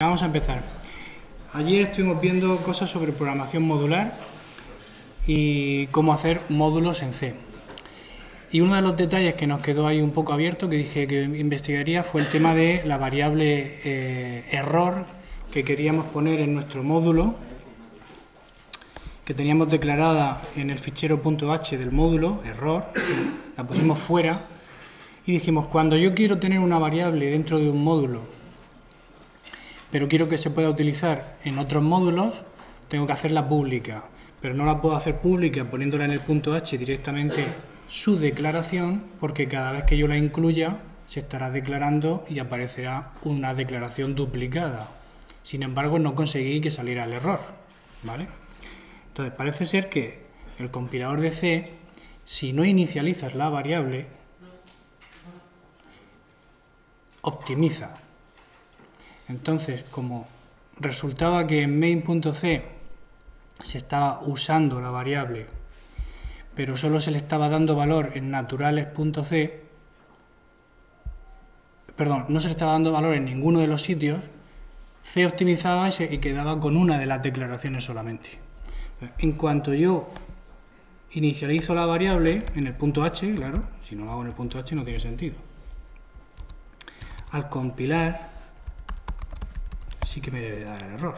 Vamos a empezar. Ayer estuvimos viendo cosas sobre programación modular y cómo hacer módulos en C. Y uno de los detalles que nos quedó ahí un poco abierto, que dije que investigaría, fue el tema de la variable error que queríamos poner en nuestro módulo, que teníamos declarada en el fichero .h del módulo, error, la pusimos fuera, y dijimos, cuando yo quiero tener una variable dentro de un módulo, pero quiero que se pueda utilizar en otros módulos, tengo que hacerla pública, pero no la puedo hacer pública poniéndola en el .h directamente su declaración, porque cada vez que yo la incluya se estará declarando y aparecerá una declaración duplicada. Sin embargo, no conseguí que saliera el error, ¿vale? Entonces, parece ser que el compilador de C, si no inicializas la variable, optimiza. Entonces, como resultaba que en main.c se estaba usando la variable, pero solo se le estaba dando valor en naturales.c, perdón, no se le estaba dando valor en ninguno de los sitios, C optimizaba y quedaba con una de las declaraciones solamente. En cuanto yo inicializo la variable en el .h, claro, si no lo hago en el .h no tiene sentido. Al compilar, sí que me debe dar el error.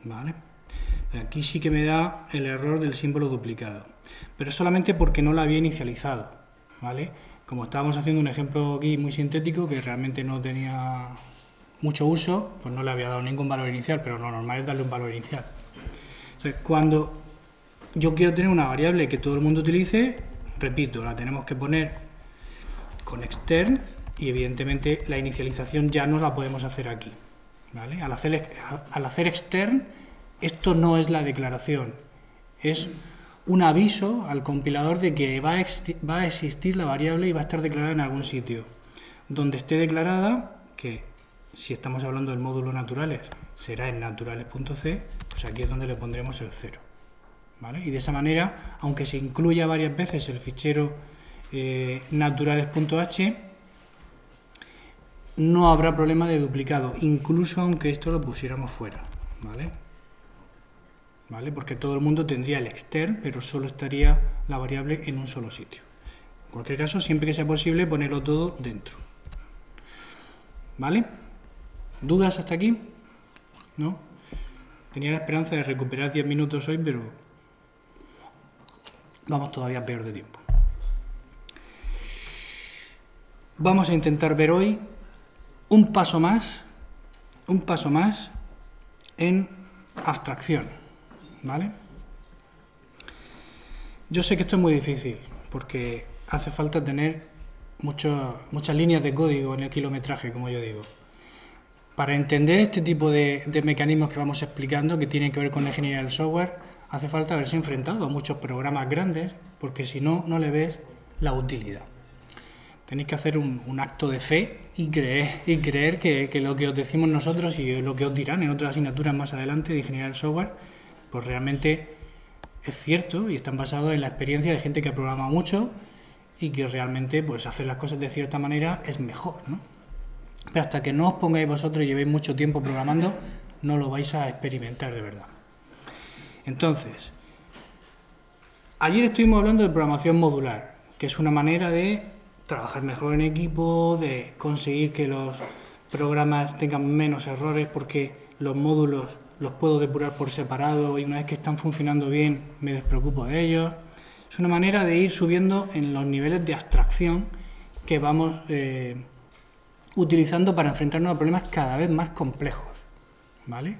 Vale. Aquí sí que me da el error del símbolo duplicado, pero solamente porque no lo había inicializado, ¿vale? Como estábamos haciendo un ejemplo aquí muy sintético que realmente no tenía mucho uso, pues no le había dado ningún valor inicial, pero lo normal es darle un valor inicial. Entonces, cuando yo quiero tener una variable que todo el mundo utilice, repito, la tenemos que poner con extern y evidentemente la inicialización ya no la podemos hacer aquí, ¿vale? Al hacer extern, esto no es la declaración, es un aviso al compilador de que va a existir la variable y va a estar declarada en algún sitio. Donde esté declarada, que si estamos hablando del módulo naturales, será en naturales.c, pues aquí es donde le pondremos el 0. ¿Vale? Y de esa manera, aunque se incluya varias veces el fichero naturales.h, no habrá problema de duplicado, incluso aunque esto lo pusiéramos fuera, ¿vale? ¿Vale? Porque todo el mundo tendría el extern, pero solo estaría la variable en un solo sitio. En cualquier caso, siempre que sea posible, ponerlo todo dentro. ¿Vale? ¿Dudas hasta aquí? ¿No? Tenía la esperanza de recuperar 10 minutos hoy, pero vamos todavía peor de tiempo. Vamos a intentar ver hoy un paso más en abstracción, ¿vale? Yo sé que esto es muy difícil, porque hace falta tener muchas líneas de código en el kilometraje, como yo digo. Para entender este tipo de mecanismos que vamos explicando, que tienen que ver con la ingeniería del software, hace falta haberse enfrentado a muchos programas grandes, porque si no, no le ves la utilidad. Tenéis que hacer un acto de fe y creer que lo que os decimos nosotros y lo que os dirán en otras asignaturas más adelante de ingeniería del software, pues realmente es cierto y están basados en la experiencia de gente que ha programado mucho y que realmente pues hacer las cosas de cierta manera es mejor, ¿no? Pero hasta que no os pongáis vosotros y llevéis mucho tiempo programando, no lo vais a experimentar de verdad. Entonces, ayer estuvimos hablando de programación modular, que es una manera de trabajar mejor en equipo, de conseguir que los programas tengan menos errores porque los módulos los puedo depurar por separado y una vez que están funcionando bien me despreocupo de ellos. Es una manera de ir subiendo en los niveles de abstracción que vamos utilizando para enfrentarnos a problemas cada vez más complejos, ¿vale?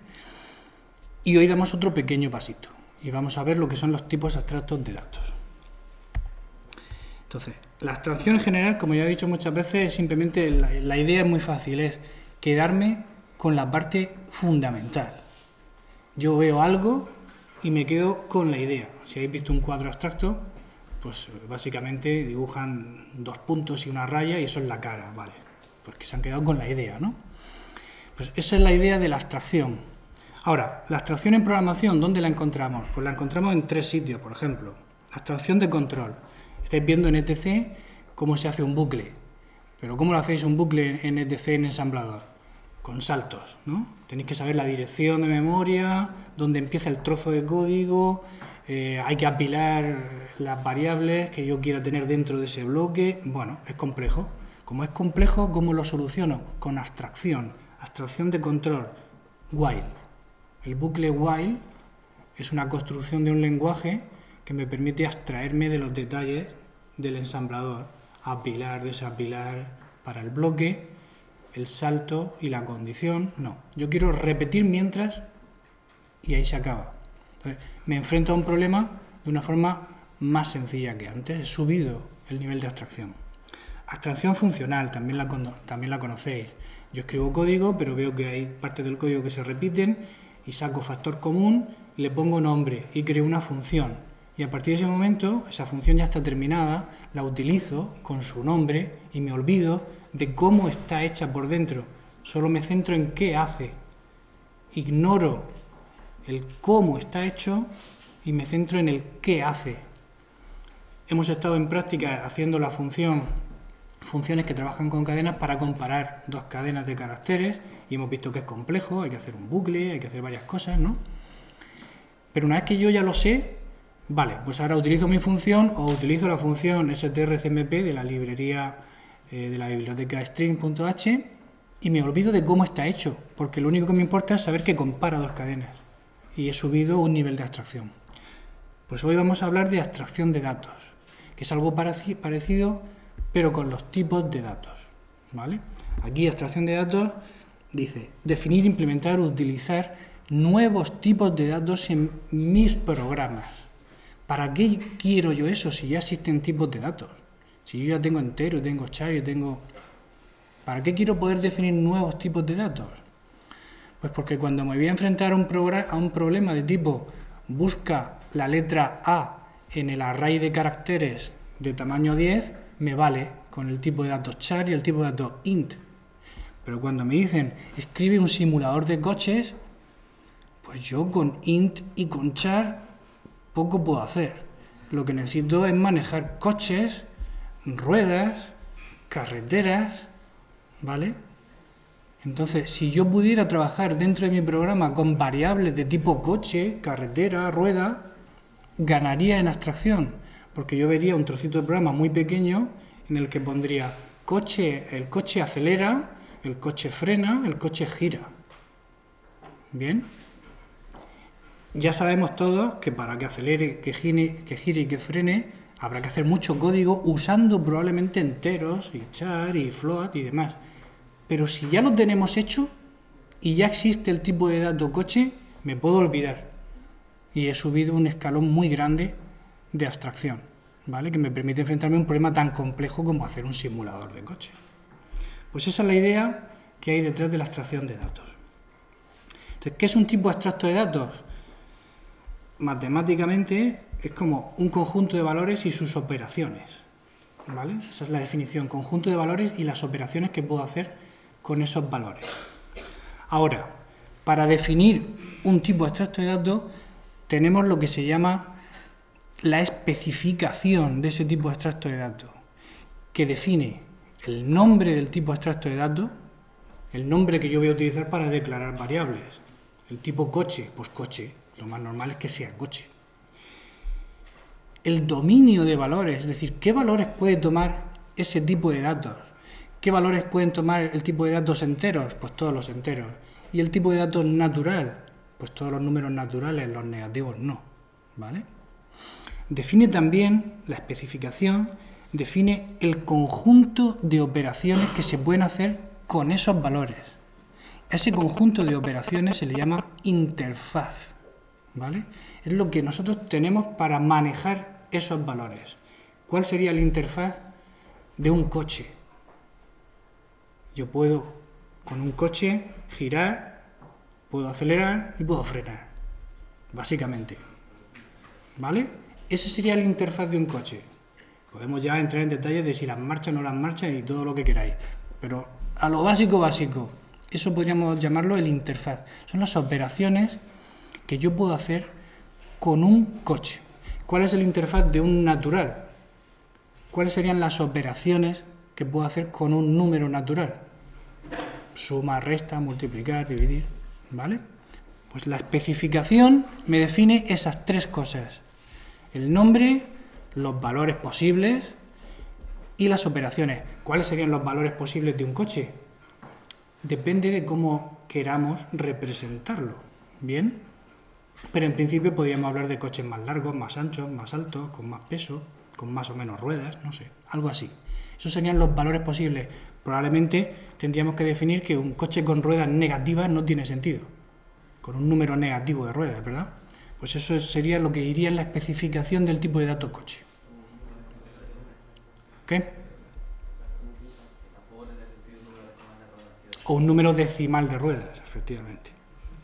Y hoy damos otro pequeño pasito y vamos a ver lo que son los tipos abstractos de datos. Entonces, la abstracción en general, como ya he dicho muchas veces, simplemente la idea es muy fácil, es quedarme con la parte fundamental. Yo veo algo y me quedo con la idea. Si habéis visto un cuadro abstracto, pues básicamente dibujan 2 puntos y una raya y eso es la cara, ¿vale? Porque se han quedado con la idea, ¿no? Pues esa es la idea de la abstracción. Ahora, la abstracción en programación, ¿dónde la encontramos? Pues la encontramos en 3 sitios, por ejemplo. Abstracción de control. Estáis viendo en ETC cómo se hace un bucle. Pero ¿cómo lo hacéis un bucle en ETC en ensamblador? Con saltos, ¿no? Tenéis que saber la dirección de memoria, dónde empieza el trozo de código, hay que apilar las variables que yo quiera tener dentro de ese bloque. Bueno, es complejo. Como es complejo, ¿cómo lo soluciono? Con abstracción. Abstracción de control. While. El bucle while es una construcción de un lenguaje que me permite abstraerme de los detalles del ensamblador. Apilar, desapilar para el bloque, el salto y la condición. No, yo quiero repetir mientras y ahí se acaba. Entonces, me enfrento a un problema de una forma más sencilla que antes. He subido el nivel de abstracción. Abstracción funcional, también la conocéis. Yo escribo código, pero veo que hay partes del código que se repiten y saco factor común, le pongo nombre y creo una función. Y a partir de ese momento, esa función ya está terminada, la utilizo con su nombre y me olvido de cómo está hecha por dentro. Solo me centro en qué hace. Ignoro el cómo está hecho y me centro en el qué hace. Hemos estado en práctica haciendo la funciones que trabajan con cadenas para comparar dos cadenas de caracteres y hemos visto que es complejo, hay que hacer un bucle, hay que hacer varias cosas, ¿no? Pero una vez que yo ya lo sé, vale, pues ahora utilizo mi función o utilizo la función strcmp de la librería de la biblioteca string.h y me olvido de cómo está hecho, porque lo único que me importa es saber que compara dos cadenas y he subido un nivel de abstracción. Pues hoy vamos a hablar de abstracción de datos, que es algo parecido, pero con los tipos de datos, ¿vale? Aquí abstracción de datos dice definir, implementar, utilizar nuevos tipos de datos en mis programas. ¿Para qué quiero yo eso si ya existen tipos de datos? Si yo ya tengo entero, tengo char, ¿para qué quiero poder definir nuevos tipos de datos? Pues porque cuando me voy a enfrentar a un problema de tipo busca la letra A en el array de caracteres de tamaño 10, me vale con el tipo de datos char y el tipo de datos int. Pero cuando me dicen escribe un simulador de coches, pues yo con int y con char poco puedo hacer. Lo que necesito es manejar coches, ruedas, carreteras, ¿vale? Entonces, si yo pudiera trabajar dentro de mi programa con variables de tipo coche, carretera, rueda, ganaría en abstracción, porque yo vería un trocito de programa muy pequeño en el que pondría coche, el coche acelera, el coche frena, el coche gira. ¿Bien? Ya sabemos todos que para que acelere, que gire y que frene, habrá que hacer mucho código usando probablemente enteros y char y float y demás. Pero si ya lo tenemos hecho y ya existe el tipo de dato coche, me puedo olvidar. Y he subido un escalón muy grande de abstracción, ¿vale? Que me permite enfrentarme a un problema tan complejo como hacer un simulador de coche. Pues esa es la idea que hay detrás de la abstracción de datos. Entonces, ¿qué es un tipo abstracto de datos? Matemáticamente es como un conjunto de valores y sus operaciones, ¿vale? Esa es la definición, conjunto de valores y las operaciones que puedo hacer con esos valores. Ahora, para definir un tipo abstracto de datos, tenemos lo que se llama la especificación de ese tipo abstracto de datos, que define el nombre del tipo abstracto de datos, el nombre que yo voy a utilizar para declarar variables. El tipo coche, pues coche, lo más normal es que sea coche. El dominio de valores, es decir, ¿qué valores puede tomar ese tipo de datos? ¿Qué valores pueden tomar el tipo de datos enteros? Pues todos los enteros. ¿Y el tipo de datos natural? Pues todos los números naturales, los negativos no, ¿vale? Define también, la especificación, define el conjunto de operaciones que se pueden hacer con esos valores. A ese conjunto de operaciones se le llama interfaz, ¿vale? Es lo que nosotros tenemos para manejar esos valores. ¿Cuál sería la interfaz de un coche? Yo puedo, con un coche, girar, puedo acelerar y puedo frenar, básicamente, ¿vale? Esa sería la interfaz de un coche. Podemos ya entrar en detalles de si las marchas o no las marchas y todo lo que queráis, pero a lo básico, eso podríamos llamarlo el interfaz. Son las operaciones que yo puedo hacer con un coche. ¿Cuál es el interfaz de un natural? ¿Cuáles serían las operaciones que puedo hacer con un número natural? Suma, resta, multiplicar, dividir, ¿vale? Pues la especificación me define esas tres cosas: el nombre, los valores posibles y las operaciones. ¿Cuáles serían los valores posibles de un coche? Depende de cómo queramos representarlo, ¿bien? Pero en principio podríamos hablar de coches más largos, más anchos, más altos, con más peso, con más o menos ruedas, no sé, algo así. Esos serían los valores posibles. Probablemente tendríamos que definir que un coche con ruedas negativas no tiene sentido, con un número negativo de ruedas, ¿verdad? Pues eso sería lo que iría en la especificación del tipo de dato coche. ¿Ok? O un número decimal de ruedas, efectivamente.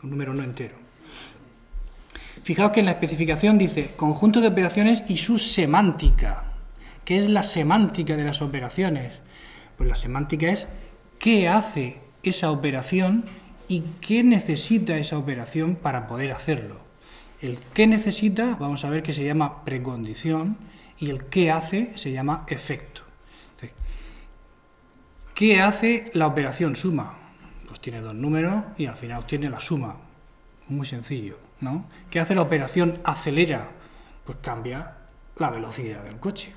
Un número no entero. Fijaos que en la especificación dice conjunto de operaciones y su semántica. ¿Qué es la semántica de las operaciones? Pues la semántica es qué hace esa operación y qué necesita esa operación para poder hacerlo. El qué necesita, vamos a ver que se llama precondición, y el qué hace se llama efecto. Entonces, ¿qué hace la operación suma? Pues tiene dos números y al final obtiene la suma. Muy sencillo, ¿no? ¿Qué hace la operación acelera? Pues cambia la velocidad del coche,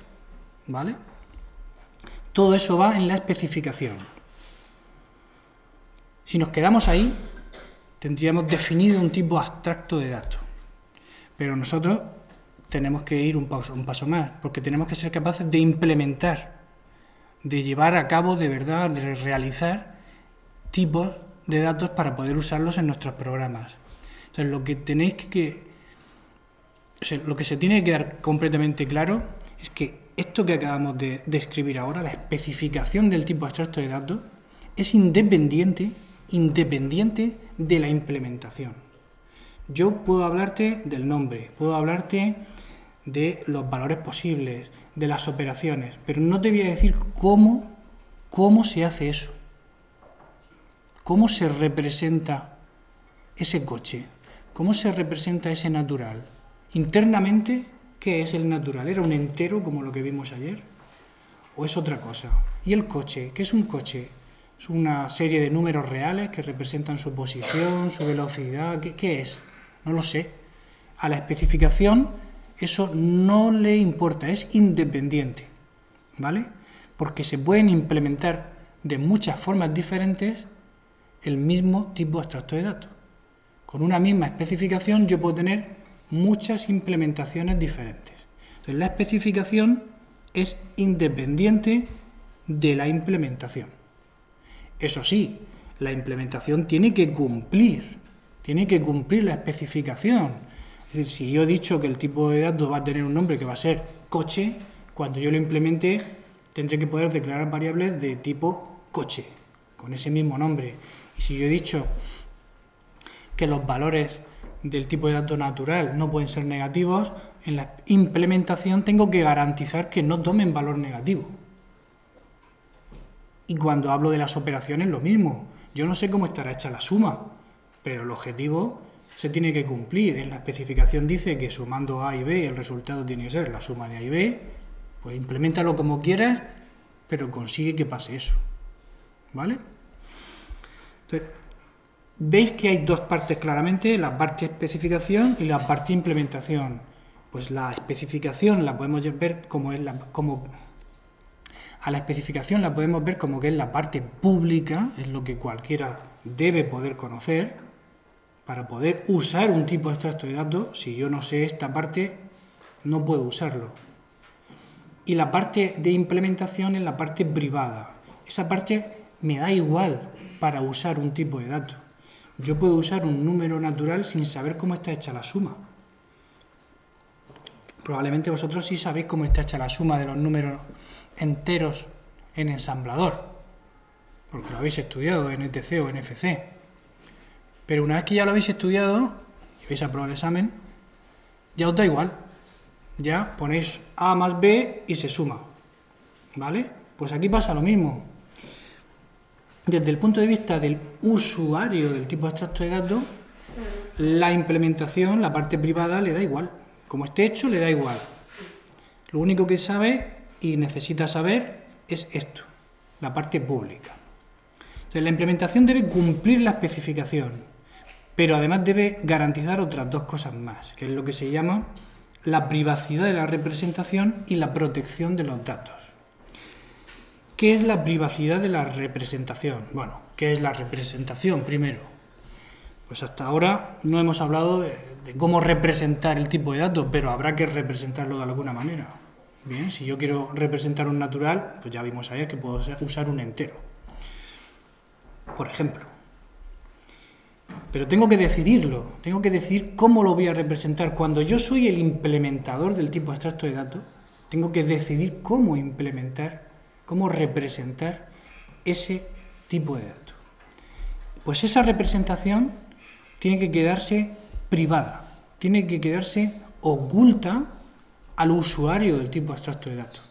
¿vale? Todo eso va en la especificación. Si nos quedamos ahí, tendríamos definido un tipo abstracto de datos. Pero nosotros tenemos que ir un paso más, porque tenemos que ser capaces de implementar, de llevar a cabo de verdad, de realizar tipos de datos para poder usarlos en nuestros programas. Entonces, lo que se tiene que dar completamente claro es que esto que acabamos de describir ahora, la especificación del tipo abstracto de datos, es independiente de la implementación. Yo puedo hablarte del nombre, puedo hablarte de los valores posibles, de las operaciones, pero no te voy a decir cómo se hace eso. ¿Cómo se representa ese coche? ¿Cómo se representa ese natural? Internamente, ¿qué es el natural? ¿Era un entero como lo que vimos ayer? ¿O es otra cosa? ¿Y el coche? ¿Qué es un coche? ¿Es una serie de números reales que representan su posición, su velocidad? ¿Qué es? No lo sé. A la especificación eso no le importa, es independiente, ¿vale? Porque se pueden implementar de muchas formas diferentes el mismo tipo abstracto de datos. Con una misma especificación yo puedo tener muchas implementaciones diferentes. Entonces la especificación es independiente de la implementación. Eso sí, la implementación tiene que cumplir la especificación. Es decir, si yo he dicho que el tipo de datos va a tener un nombre que va a ser coche, cuando yo lo implemente tendré que poder declarar variables de tipo coche, con ese mismo nombre. Y si yo he dicho que los valores del tipo de dato natural no pueden ser negativos, en la implementación tengo que garantizar que no tomen valor negativo. Y cuando hablo de las operaciones, lo mismo. Yo no sé cómo estará hecha la suma, pero el objetivo se tiene que cumplir. En la especificación dice que sumando A y B el resultado tiene que ser la suma de A y B, pues implementalo como quieras, pero consigue que pase eso, ¿vale? Entonces, veis que hay dos partes claramente, la parte especificación y la parte implementación. Pues la especificación la podemos ver a la especificación la podemos ver como que es la parte pública, es lo que cualquiera debe poder conocer para poder usar un tipo abstracto de datos. Si yo no sé esta parte, no puedo usarlo. Y la parte de implementación es la parte privada. Esa parte me da igual para usar un tipo de dato. Yo puedo usar un número natural sin saber cómo está hecha la suma. Probablemente vosotros sí sabéis cómo está hecha la suma de los números enteros en ensamblador, porque lo habéis estudiado en ETC o en FC. Pero una vez que ya lo habéis estudiado y vais a probar el examen, ya os da igual. Ya ponéis A más B y se suma, ¿vale? Pues aquí pasa lo mismo. Desde el punto de vista del usuario del tipo abstracto de datos, la implementación, la parte privada, le da igual. Como esté hecho, le da igual. Lo único que sabe y necesita saber es esto, la parte pública. Entonces, la implementación debe cumplir la especificación, pero además debe garantizar otras dos cosas más, que es lo que se llama la privacidad de la representación y la protección de los datos. ¿Qué es la privacidad de la representación? Bueno, ¿qué es la representación primero? Pues hasta ahora no hemos hablado de cómo representar el tipo de datos, pero habrá que representarlo de alguna manera. Bien, si yo quiero representar un natural, pues ya vimos ayer que puedo usar un entero, por ejemplo. Pero tengo que decidirlo, tengo que decidir cómo lo voy a representar. Cuando yo soy el implementador del tipo abstracto de datos, tengo que decidir cómo implementar, cómo representar ese tipo de datos. Pues esa representación tiene que quedarse privada, tiene que quedarse oculta al usuario del tipo abstracto de datos.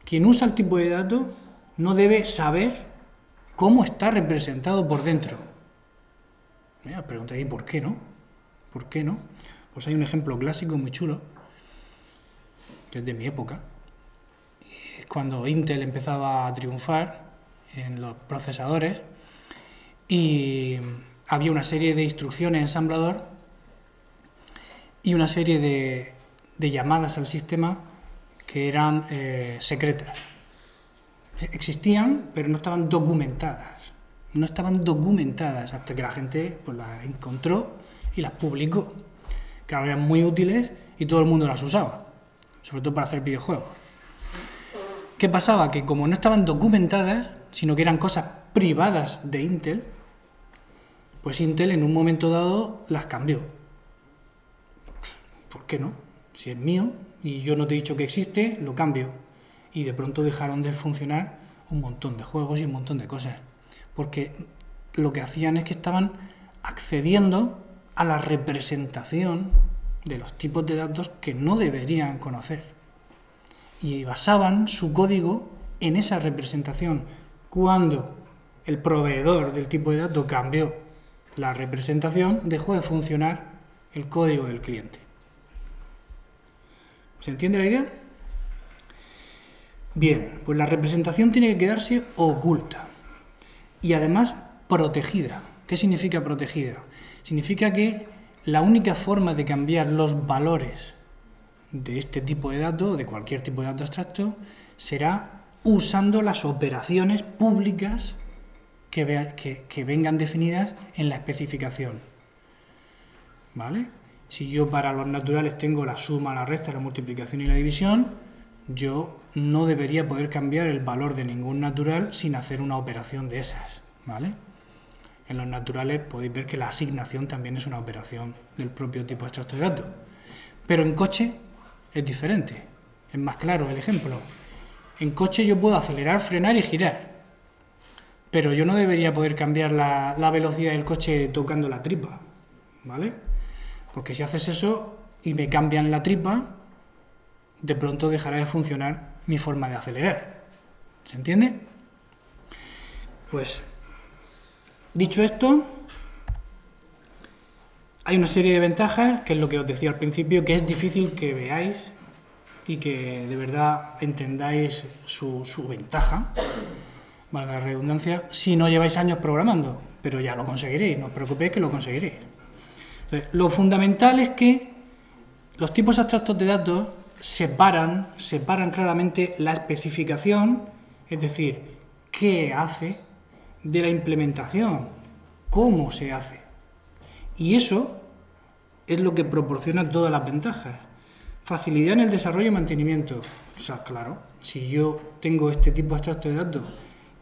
Quien usa el tipo de datos no debe saber cómo está representado por dentro. Me preguntáis, ¿por qué no? ¿Por qué no? Pues hay un ejemplo clásico muy chulo, que es de mi época. Es cuando Intel empezaba a triunfar en los procesadores y había una serie de instrucciones en ensamblador y una serie de llamadas al sistema que eran secretas. Existían, pero no estaban documentadas. No estaban documentadas hasta que la gente pues, las encontró y las publicó. Claro, eran muy útiles y todo el mundo las usaba, sobre todo para hacer videojuegos. ¿Qué pasaba? Que como no estaban documentadas, sino que eran cosas privadas de Intel, pues Intel en un momento dado las cambió. ¿Por qué no? Si es mío y yo no te he dicho que existe, lo cambio. Y de pronto dejaron de funcionar un montón de juegos y un montón de cosas. Porque lo que hacían es que estaban accediendo a la representación de los tipos de datos que no deberían conocer. Y basaban su código en esa representación. Cuando el proveedor del tipo de datos cambió la representación, dejó de funcionar el código del cliente. ¿Se entiende la idea? Bien, pues la representación tiene que quedarse oculta. Y además protegida. ¿Qué significa protegida? Significa que la única forma de cambiar los valores de este tipo de datos, de cualquier tipo de dato abstracto, será usando las operaciones públicas que vengan definidas en la especificación. ¿Vale? Si yo para los naturales tengo la suma, la resta, la multiplicación y la división, yo no debería poder cambiar el valor de ningún natural sin hacer una operación de esas, ¿vale? En los naturales podéis ver que la asignación también es una operación del propio tipo abstracto de datos. Pero en coche es diferente, es más claro el ejemplo. En coche yo puedo acelerar, frenar y girar, pero yo no debería poder cambiar la velocidad del coche tocando la tripa, ¿vale? Porque si haces eso y me cambian la tripa, de pronto dejará de funcionar mi forma de acelerar. ¿Se entiende? Pues, dicho esto, hay una serie de ventajas, que es lo que os decía al principio, que es difícil que veáis y que de verdad entendáis su ventaja, valga la redundancia, si no lleváis años programando, pero ya lo conseguiréis, no os preocupéis que lo conseguiréis. Entonces, lo fundamental es que los tipos abstractos de datos separan claramente la especificación, es decir, qué hace, de la implementación, cómo se hace. Y eso es lo que proporciona todas las ventajas. Facilidad en el desarrollo y mantenimiento. O sea, claro, si yo tengo este tipo abstracto de datos,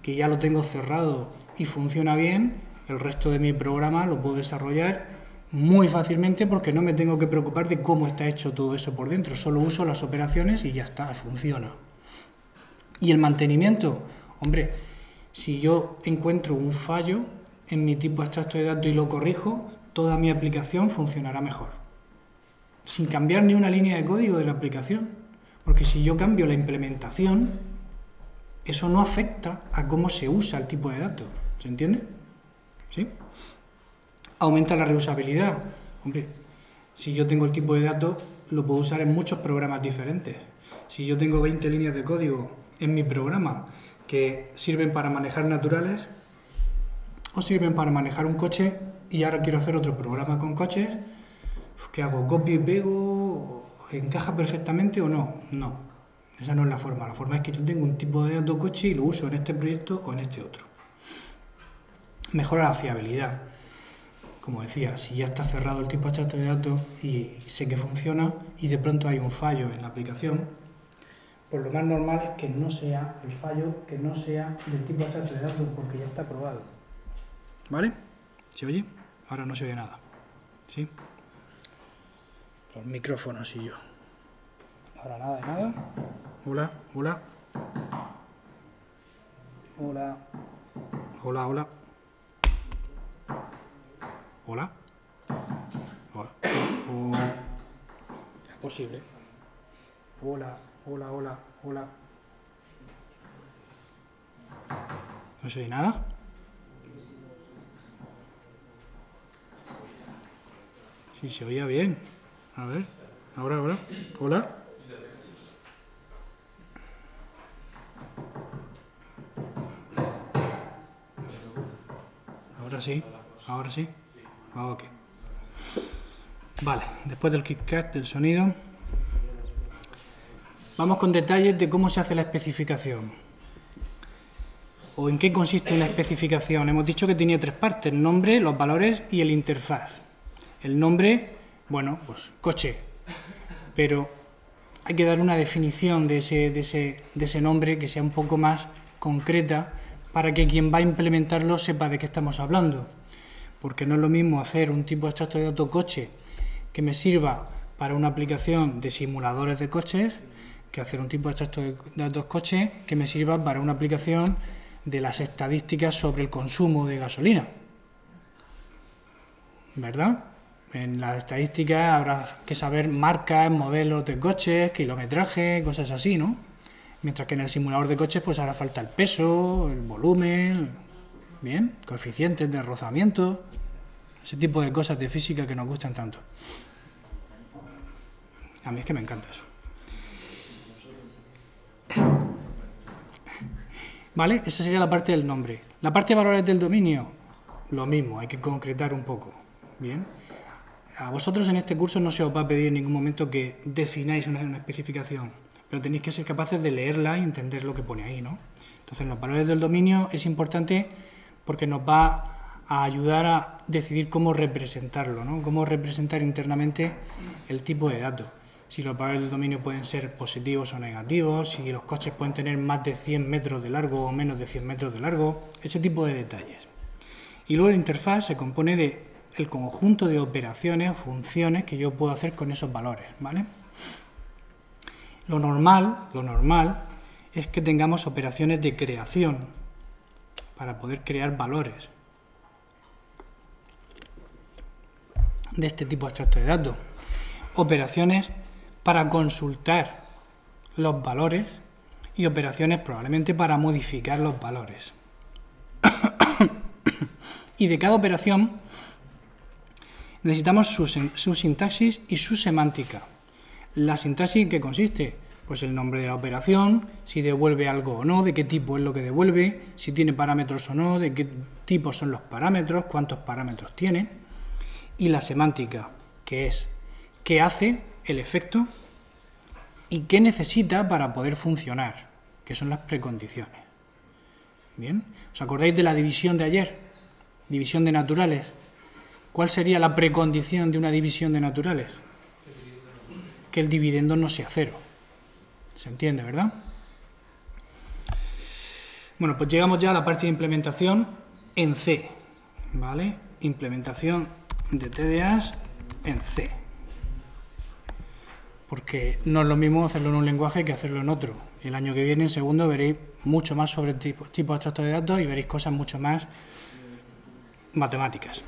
que ya lo tengo cerrado y funciona bien, el resto de mi programa lo puedo desarrollar muy fácilmente porque no me tengo que preocupar de cómo está hecho todo eso por dentro. Solo uso las operaciones y ya está, funciona. Y el mantenimiento, hombre, si yo encuentro un fallo en mi tipo abstracto de datos y lo corrijo, toda mi aplicación funcionará mejor. Sin cambiar ni una línea de código de la aplicación. Porque si yo cambio la implementación, eso no afecta a cómo se usa el tipo de datos. ¿Se entiende? ¿Sí? Aumenta la reusabilidad. Hombre, si yo tengo el tipo de datos, lo puedo usar en muchos programas diferentes. Si yo tengo 20 líneas de código en mi programa que sirven para manejar naturales o sirven para manejar un coche y ahora quiero hacer otro programa con coches, ¿qué hago? ¿Copio y pego? ¿Encaja perfectamente o no? No, esa no es la forma. La forma es que yo tengo un tipo de dato coche y lo uso en este proyecto o en este otro. Mejora la fiabilidad. Como decía, si ya está cerrado el tipo abstracto de datos y sé que funciona y de pronto hay un fallo en la aplicación, pues lo más normal es que no sea el fallo, que no sea del tipo abstracto de datos porque ya está probado. ¿Vale? ¿Se oye? Ahora no se oye nada. ¿Sí? Los micrófonos y yo. Ahora nada de nada. Hola, hola. Hola. Hola, hola. Hola. Hola. Es posible. Hola, hola, hola, hola. ¿No se oye nada? Sí, se oía bien. A ver. Ahora, ahora. Hola. Ahora sí. Ahora sí. Ok. Vale, después del KitKat del sonido, vamos con detalles de cómo se hace la especificación. O en qué consiste una especificación. Hemos dicho que tenía tres partes: el nombre, los valores y el interfaz. El nombre, bueno, pues coche. Pero hay que dar una definición de ese nombre que sea un poco más concreta para que quien va a implementarlo sepa de qué estamos hablando. Porque no es lo mismo hacer un tipo de abstracto de datos coche que me sirva para una aplicación de simuladores de coches que hacer un tipo de abstracto de datos coche que me sirva para una aplicación de las estadísticas sobre el consumo de gasolina. ¿Verdad? En las estadísticas habrá que saber marcas, modelos de coches, kilometraje, cosas así, ¿no? Mientras que en el simulador de coches pues hará falta el peso, el volumen, bien, coeficientes de rozamiento, ese tipo de cosas de física que nos gustan tanto. A mí es que me encanta eso. ¿Vale? Esa sería la parte del nombre. La parte de valores del dominio, lo mismo, hay que concretar un poco. Bien. A vosotros en este curso no se os va a pedir en ningún momento que defináis una especificación, pero tenéis que ser capaces de leerla y entender lo que pone ahí, ¿no? Entonces, los valores del dominio es importante porque nos va a ayudar a decidir cómo representarlo, ¿no? Cómo representar internamente el tipo de datos. Si los valores del dominio pueden ser positivos o negativos, si los coches pueden tener más de 100 metros de largo o menos de 100 metros de largo, ese tipo de detalles. Y luego la interfaz se compone de el conjunto de operaciones o funciones que yo puedo hacer con esos valores, ¿vale? Lo normal es que tengamos operaciones de creación para poder crear valores de este tipo abstracto de datos. Operaciones para consultar los valores y operaciones probablemente para modificar los valores. Y de cada operación necesitamos su sintaxis y su semántica. La sintaxis, ¿en qué consiste? Pues el nombre de la operación, si devuelve algo o no, de qué tipo es lo que devuelve, si tiene parámetros o no, de qué tipo son los parámetros, cuántos parámetros tiene. Y la semántica, que es qué hace el efecto y qué necesita para poder funcionar, que son las precondiciones. ¿Bien? ¿Os acordáis de la división de ayer? División de naturales. ¿Cuál sería la precondición de una división de naturales? Que el dividendo no sea cero. ¿Se entiende, verdad? Bueno, pues llegamos ya a la parte de implementación en C, ¿vale? Implementación de TDAs en C. Porque no es lo mismo hacerlo en un lenguaje que hacerlo en otro. Y el año que viene, en segundo, veréis mucho más sobre tipo abstracto de datos y veréis cosas mucho más matemáticas.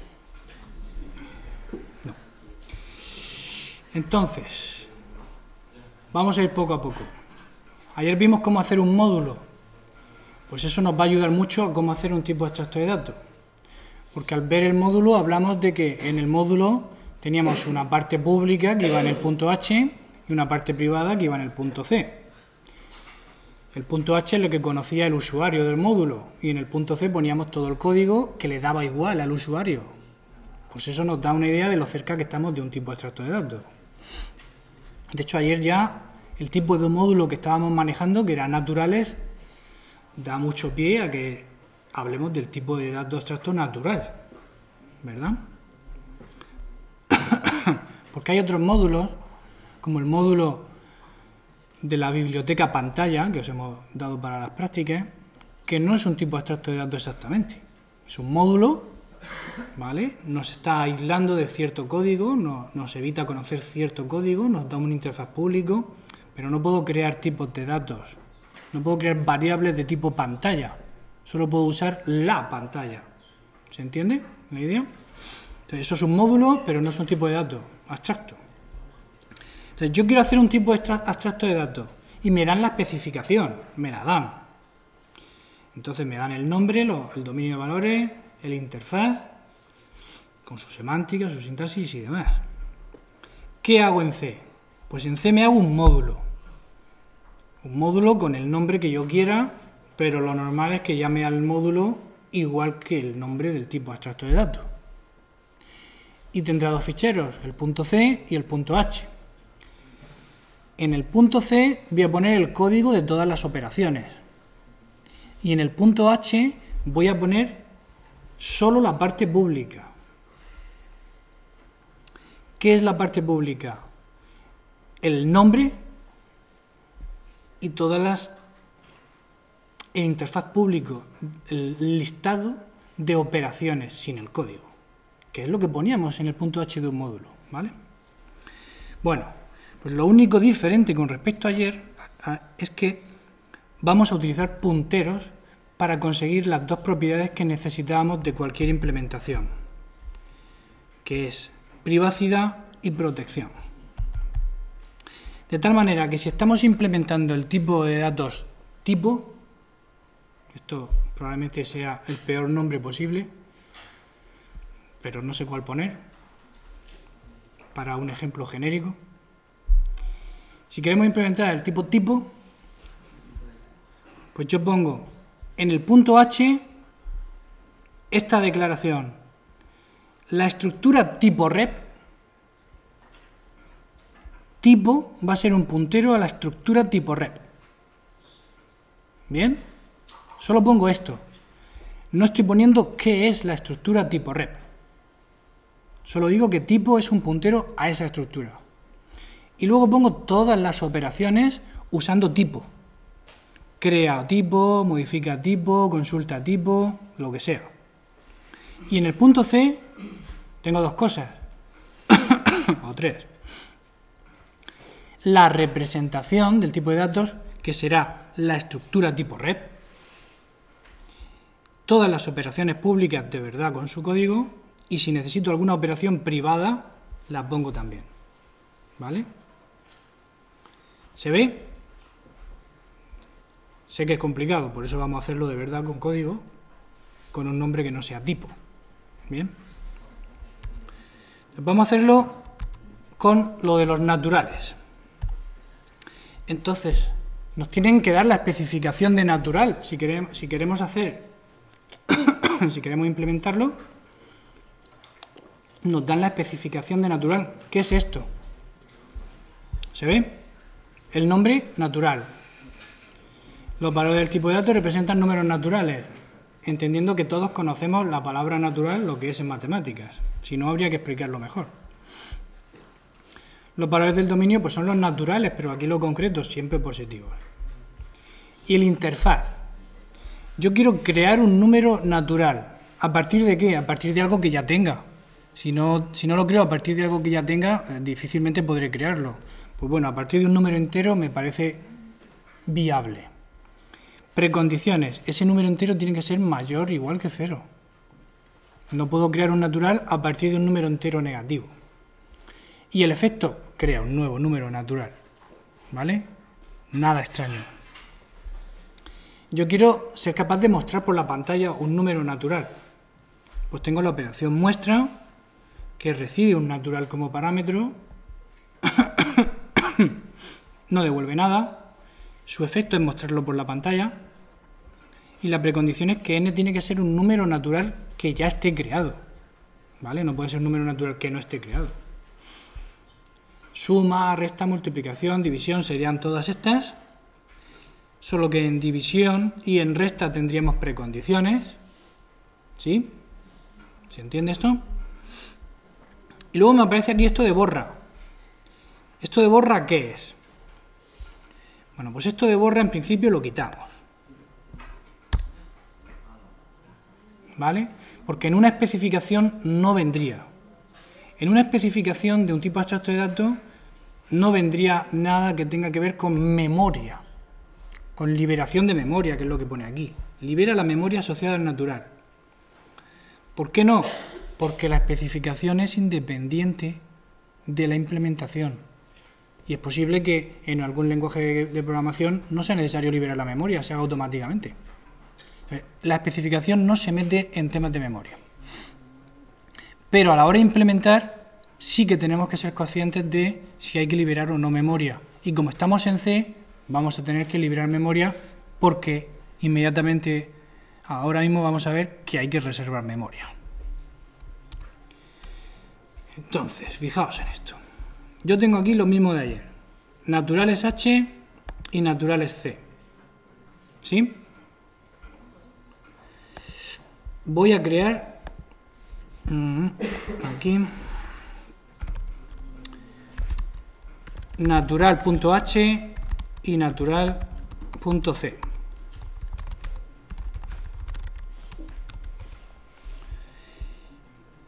No. Entonces, vamos a ir poco a poco. Ayer vimos cómo hacer un módulo. Pues eso nos va a ayudar mucho a cómo hacer un tipo abstracto de datos. Porque al ver el módulo hablamos de que en el módulo teníamos una parte pública que iba en el punto H y una parte privada que iba en el punto C. El punto H es lo que conocía el usuario del módulo y en el punto C poníamos todo el código que le daba igual al usuario. Pues eso nos da una idea de lo cerca que estamos de un tipo abstracto de datos. De hecho, ayer ya el tipo de módulo que estábamos manejando, que eran naturales, da mucho pie a que hablemos del tipo de datos abstracto natural, ¿verdad? Porque hay otros módulos, como el módulo de la biblioteca pantalla, que os hemos dado para las prácticas, que no es un tipo abstracto de datos exactamente. Es un módulo, ¿vale? Nos está aislando de cierto código, nos evita conocer cierto código, nos da una interfaz público, pero no puedo crear tipos de datos, no puedo crear variables de tipo pantalla, solo puedo usar la pantalla. ¿Se entiende la idea? Entonces, eso es un módulo, pero no es un tipo de datos abstracto. Entonces, yo quiero hacer un tipo abstracto de datos y me dan la especificación, me la dan. Entonces, me dan el nombre, el dominio de valores, el interfaz, con su semántica, su sintaxis y demás. ¿Qué hago en C? Pues en C me hago un módulo. Un módulo con el nombre que yo quiera, pero lo normal es que llame al módulo igual que el nombre del tipo abstracto de datos. Y tendrá dos ficheros, el punto C y el punto H. En el punto C voy a poner el código de todas las operaciones. Y en el punto H voy a poner solo la parte pública. ¿Qué es la parte pública? El nombre y el interfaz público, el listado de operaciones sin el código, que es lo que poníamos en el punto H de un módulo, ¿vale? Bueno, pues lo único diferente con respecto a ayer es que vamos a utilizar punteros para conseguir las dos propiedades que necesitábamos de cualquier implementación, que es privacidad y protección. De tal manera que si estamos implementando el tipo de datos tipo, esto probablemente sea el peor nombre posible, pero no sé cuál poner, para un ejemplo genérico. Si queremos implementar el tipo tipo, pues yo pongo en el punto H esta declaración. La estructura tipo rep, tipo va a ser un puntero a la estructura tipo rep. ¿Bien? Solo pongo esto. No estoy poniendo qué es la estructura tipo rep. Solo digo que tipo es un puntero a esa estructura. Y luego pongo todas las operaciones usando tipo. Crea tipo, modifica tipo, consulta tipo, lo que sea. Y en el punto C tengo dos cosas, o tres. La representación del tipo de datos, que será la estructura tipo rep. Todas las operaciones públicas de verdad con su código. Y si necesito alguna operación privada, la pongo también. ¿Vale? ¿Se ve? Sé que es complicado, por eso vamos a hacerlo de verdad con código, con un nombre que no sea tipo. Bien. Vamos a hacerlo con lo de los naturales. Entonces, nos tienen que dar la especificación de natural si queremos hacer, si queremos implementarlo, nos dan la especificación de natural. ¿Qué es esto? ¿Se ve? El nombre natural. Los valores del tipo de datos representan números naturales, entendiendo que todos conocemos la palabra natural, lo que es en matemáticas. Si no, habría que explicarlo mejor. Los valores del dominio pues son los naturales, pero aquí lo concreto siempre positivos. Y el interfaz. Yo quiero crear un número natural. ¿A partir de qué? A partir de algo que ya tenga. Si no lo creo a partir de algo que ya tenga, difícilmente podré crearlo. Pues bueno, a partir de un número entero me parece viable. Precondiciones. Ese número entero tiene que ser mayor o igual que 0. No puedo crear un natural a partir de un número entero negativo. Y el efecto crea un nuevo número natural. ¿Vale? Nada extraño. Yo quiero ser capaz de mostrar por la pantalla un número natural. Pues tengo la operación muestra, que recibe un natural como parámetro, no devuelve nada, su efecto es mostrarlo por la pantalla, y la precondición es que n tiene que ser un número natural que ya esté creado, ¿vale? No puede ser un número natural que no esté creado. Suma, resta, multiplicación, división serían todas estas, solo que en división y en resta tendríamos precondiciones, ¿sí? ¿Se entiende esto? Y luego me aparece aquí esto de borra. ¿Esto de borra qué es? Bueno, pues esto de borra en principio lo quitamos, ¿vale? Porque en una especificación no vendría. En una especificación de un tipo abstracto de datos no vendría nada que tenga que ver con memoria, con liberación de memoria, que es lo que pone aquí. Libera la memoria asociada al natural. ¿Por qué no? Porque la especificación es independiente de la implementación. Y es posible que en algún lenguaje de programación no sea necesario liberar la memoria, se haga automáticamente. La especificación no se mete en temas de memoria. Pero a la hora de implementar, sí que tenemos que ser conscientes de si hay que liberar o no memoria. Y como estamos en C, vamos a tener que liberar memoria porque inmediatamente, ahora mismo vamos a ver que hay que reservar memoria. Entonces, fijaos en esto. Yo tengo aquí lo mismo de ayer. Naturales H y naturales C. ¿Sí? Voy a crear aquí natural.h y natural.c.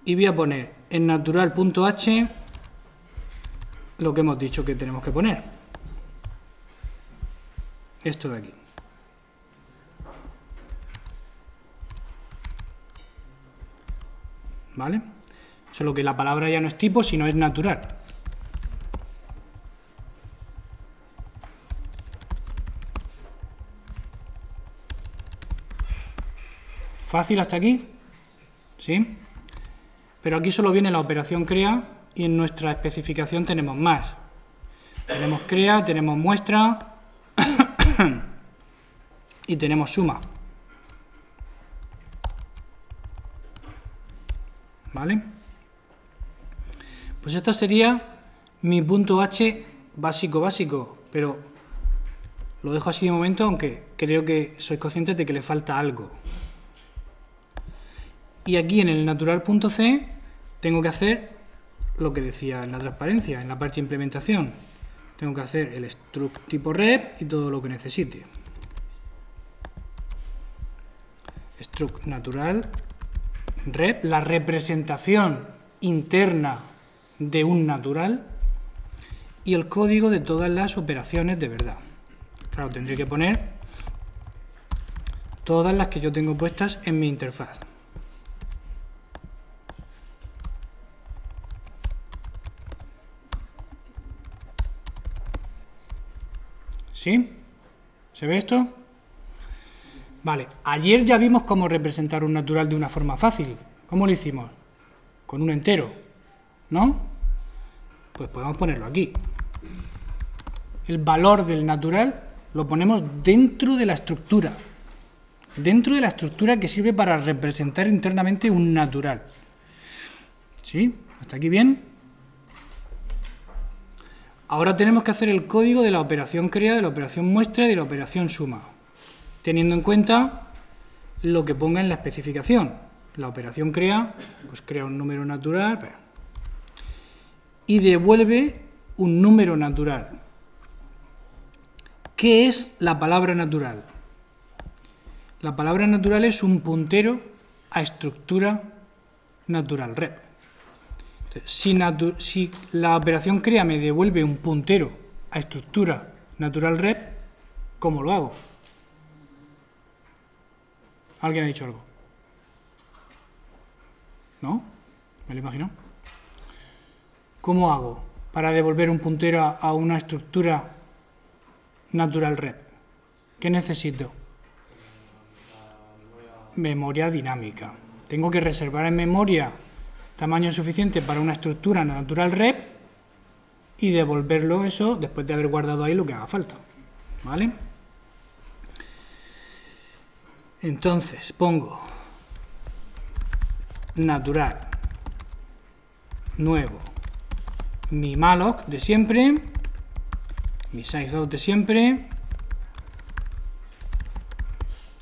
Y voy a poner en natural.h lo que hemos dicho que tenemos que poner. Esto de aquí. ¿Vale? Solo que la palabra ya no es tipo, sino es natural. ¿Fácil hasta aquí? ¿Sí? Pero aquí solo viene la operación crea y en nuestra especificación tenemos más. Tenemos crea, tenemos muestra y tenemos suma. ¿Vale? Pues esta sería mi punto H básico, pero lo dejo así de momento, aunque creo que sois conscientes de que le falta algo. Y aquí en el natural.c tengo que hacer lo que decía en la transparencia, en la parte de implementación. Tengo que hacer el struct tipo rep y todo lo que necesite. Struct natural rep, la representación interna de un natural y el código de todas las operaciones de verdad. Claro, tendré que poner todas las que yo tengo puestas en mi interfaz. ¿Sí? ¿Se ve esto? Vale, ayer ya vimos cómo representar un natural de una forma fácil. ¿Cómo lo hicimos? Con un entero, ¿no? Pues podemos ponerlo aquí. El valor del natural lo ponemos dentro de la estructura. Dentro de la estructura que sirve para representar internamente un natural. ¿Sí? ¿Hasta aquí bien? Ahora tenemos que hacer el código de la operación crea, de la operación muestra y de la operación suma, teniendo en cuenta lo que ponga en la especificación. La operación crea, pues crea un número natural y devuelve un número natural. ¿Qué es la palabra natural? La palabra natural es un puntero a estructura natural rep. Si la operación crea me devuelve un puntero a estructura natural rep, ¿cómo lo hago? ¿Alguien ha dicho algo? ¿No? ¿Me lo imagino? ¿Cómo hago para devolver un puntero a una estructura natural rep? ¿Qué necesito? Memoria dinámica. Tengo que reservar en memoria tamaño suficiente para una estructura natural rep y devolverlo eso después de haber guardado ahí lo que haga falta, ¿vale? Entonces pongo natural nuevo, mi malloc de siempre, mi sizeout de siempre,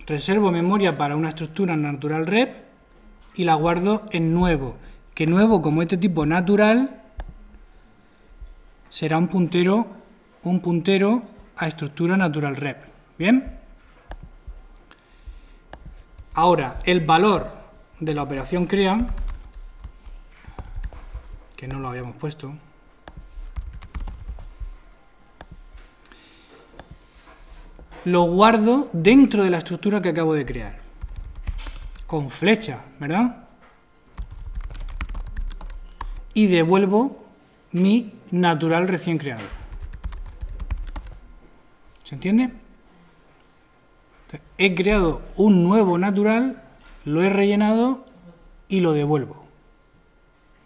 reservo memoria para una estructura natural rep y la guardo en nuevo, que nuevo como este tipo natural será un puntero a estructura natural rep. ¿Bien? Ahora, el valor de la operación crea, que no lo habíamos puesto, lo guardo dentro de la estructura que acabo de crear, con flecha, ¿verdad? Y devuelvo mi natural recién creado. ¿Se entiende? Entonces, he creado un nuevo natural, lo he rellenado y lo devuelvo.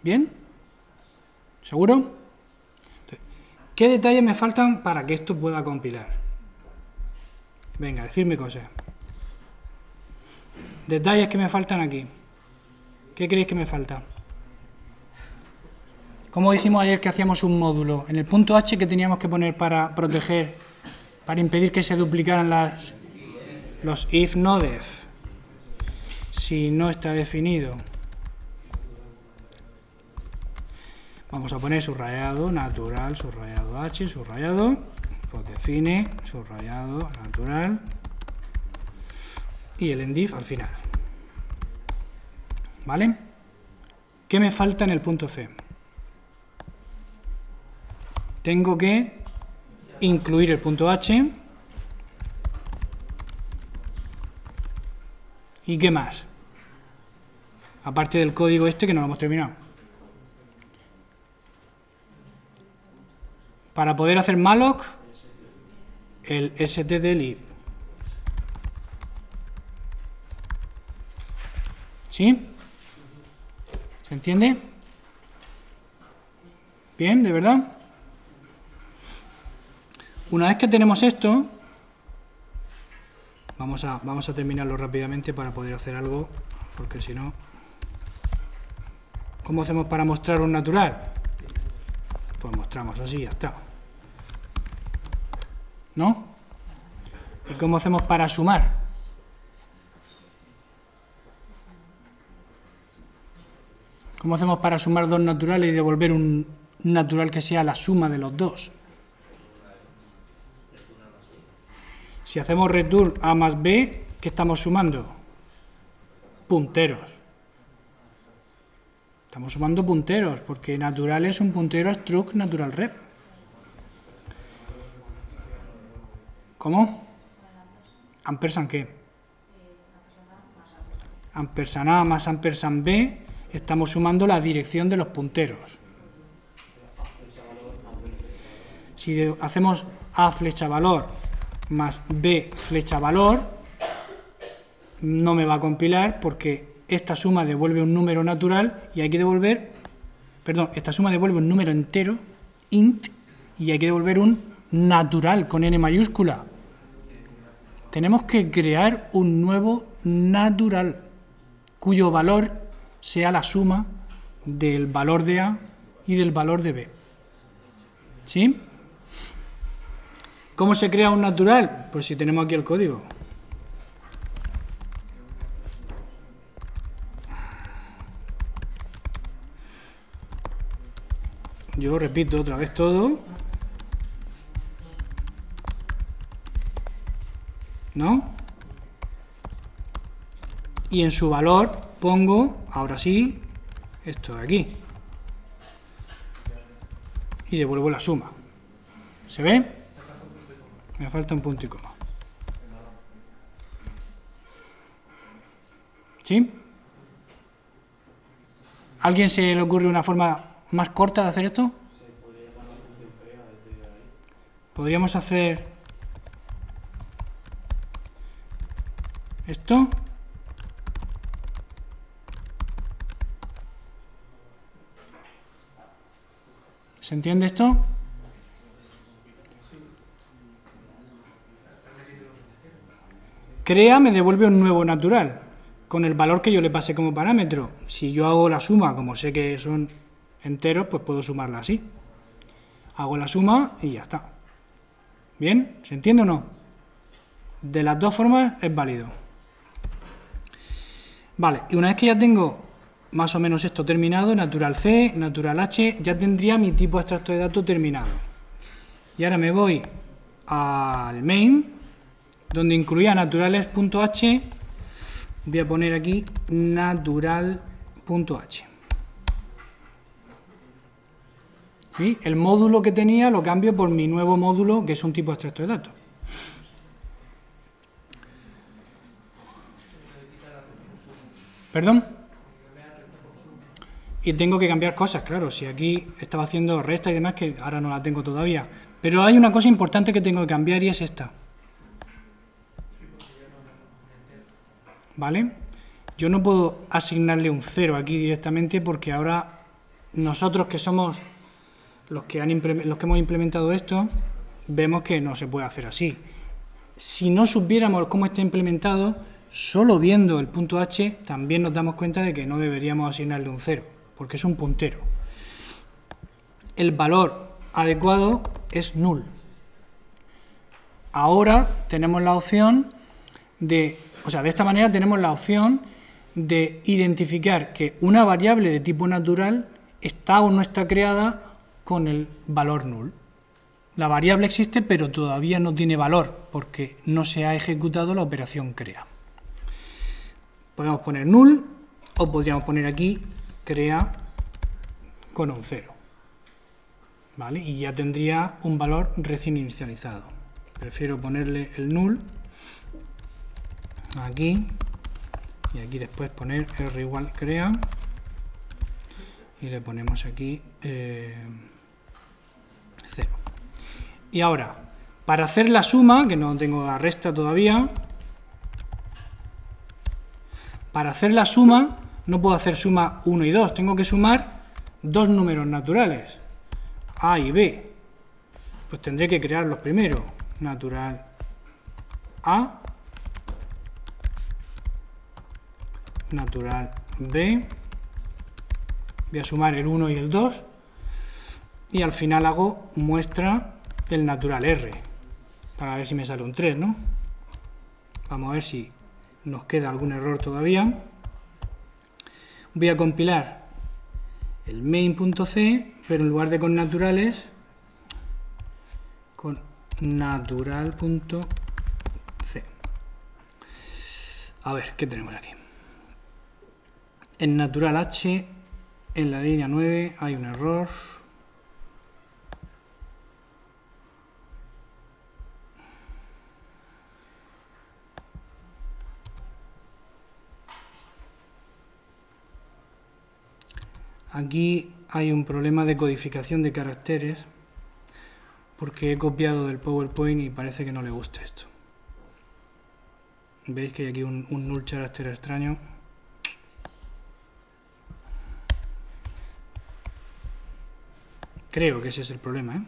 ¿Bien? ¿Seguro? Entonces, ¿qué detalles me faltan para que esto pueda compilar? Venga, decidme cosas. Detalles que me faltan aquí. ¿Qué creéis que me falta? Como dijimos ayer que hacíamos un módulo, en el punto H que teníamos que poner para proteger, para impedir que se duplicaran los if no def. Si no está definido, vamos a poner subrayado, natural, subrayado H, subrayado, pues define, subrayado, natural, y el endif al final. ¿Vale? ¿Qué me falta en el punto C? Tengo que incluir el punto H. ¿Y qué más? Aparte del código este que no lo hemos terminado. Para poder hacer malloc, el stdlib. ¿Sí? ¿Se entiende? Bien, ¿de verdad? Una vez que tenemos esto, vamos a terminarlo rápidamente para poder hacer algo, porque si no... ¿Cómo hacemos para mostrar un natural? Pues mostramos así, ya está. ¿No? ¿Y cómo hacemos para sumar? ¿Cómo hacemos para sumar dos naturales y devolver un natural que sea la suma de los dos? Si hacemos return A más B, ¿qué estamos sumando? Punteros. Estamos sumando punteros, porque natural es un puntero a struct natural rep. ¿Cómo? ¿Ampersand qué? Ampersand A más ampersand B, estamos sumando la dirección de los punteros. Si hacemos A flecha valor más B flecha valor, no me va a compilar porque esta suma devuelve un número natural y hay que devolver, perdón, esta suma devuelve un número entero, int, y hay que devolver un natural con n mayúscula. Tenemos que crear un nuevo natural cuyo valor sea la suma del valor de A y del valor de B. ¿Sí? ¿Cómo se crea un natural? Pues si tenemos aquí el código. Yo repito otra vez todo. ¿No? Y en su valor pongo, ahora sí, esto de aquí. Y devuelvo la suma. ¿Se ve? Me falta un punto y coma. ¿Sí? ¿A alguien se le ocurre una forma más corta de hacer esto? Podríamos hacer esto. ¿Se entiende esto? Crea me devuelve un nuevo natural, con el valor que yo le pase como parámetro. Si yo hago la suma, como sé que son enteros, pues puedo sumarla así. Hago la suma y ya está. ¿Bien? ¿Se entiende o no? De las dos formas es válido. Vale, y una vez que ya tengo más o menos esto terminado, natural C, natural H, ya tendría mi tipo abstracto de datos terminado. Y ahora me voy al main, donde incluía naturales.h, voy a poner aquí natural.h. ¿Sí? El módulo que tenía lo cambio por mi nuevo módulo, que es un tipo abstracto de datos. ¿Perdón? Y tengo que cambiar cosas, claro. Si aquí estaba haciendo resta y demás, que ahora no la tengo todavía. Pero hay una cosa importante que tengo que cambiar y es esta. ¿Vale? Yo no puedo asignarle un 0 aquí directamente porque ahora nosotros que somos los que hemos implementado esto, vemos que no se puede hacer así. Si no supiéramos cómo está implementado, solo viendo el punto H también nos damos cuenta de que no deberíamos asignarle un 0, porque es un puntero. El valor adecuado es null. Ahora tenemos la opción de esta manera tenemos la opción de identificar que una variable de tipo natural está o no está creada con el valor null. La variable existe, pero todavía no tiene valor, porque no se ha ejecutado la operación crea. Podemos poner null, o podríamos poner aquí crea con un 0. ¿Vale? Y ya tendría un valor recién inicializado. Prefiero ponerle el null aquí, y aquí después poner r igual crea, y le ponemos aquí 0. Y ahora, para hacer la suma, que no tengo la resta todavía, para hacer la suma no puedo hacer suma 1 y 2, tengo que sumar dos números naturales, A y B. Pues tendré que crearlos primero, natural A, natural B, voy a sumar el 1 y el 2, y al final hago muestra el natural R, para ver si me sale un 3, ¿no? Vamos a ver si nos queda algún error todavía. Voy a compilar el main.c, pero en lugar de con naturales, con natural.c. A ver, ¿qué tenemos aquí? En natural H, en la línea 9, hay un error. Aquí hay un problema de codificación de caracteres, porque he copiado del PowerPoint y parece que no le gusta esto. ¿Veis que hay aquí un null character extraño? Creo que ese es el problema, ¿eh?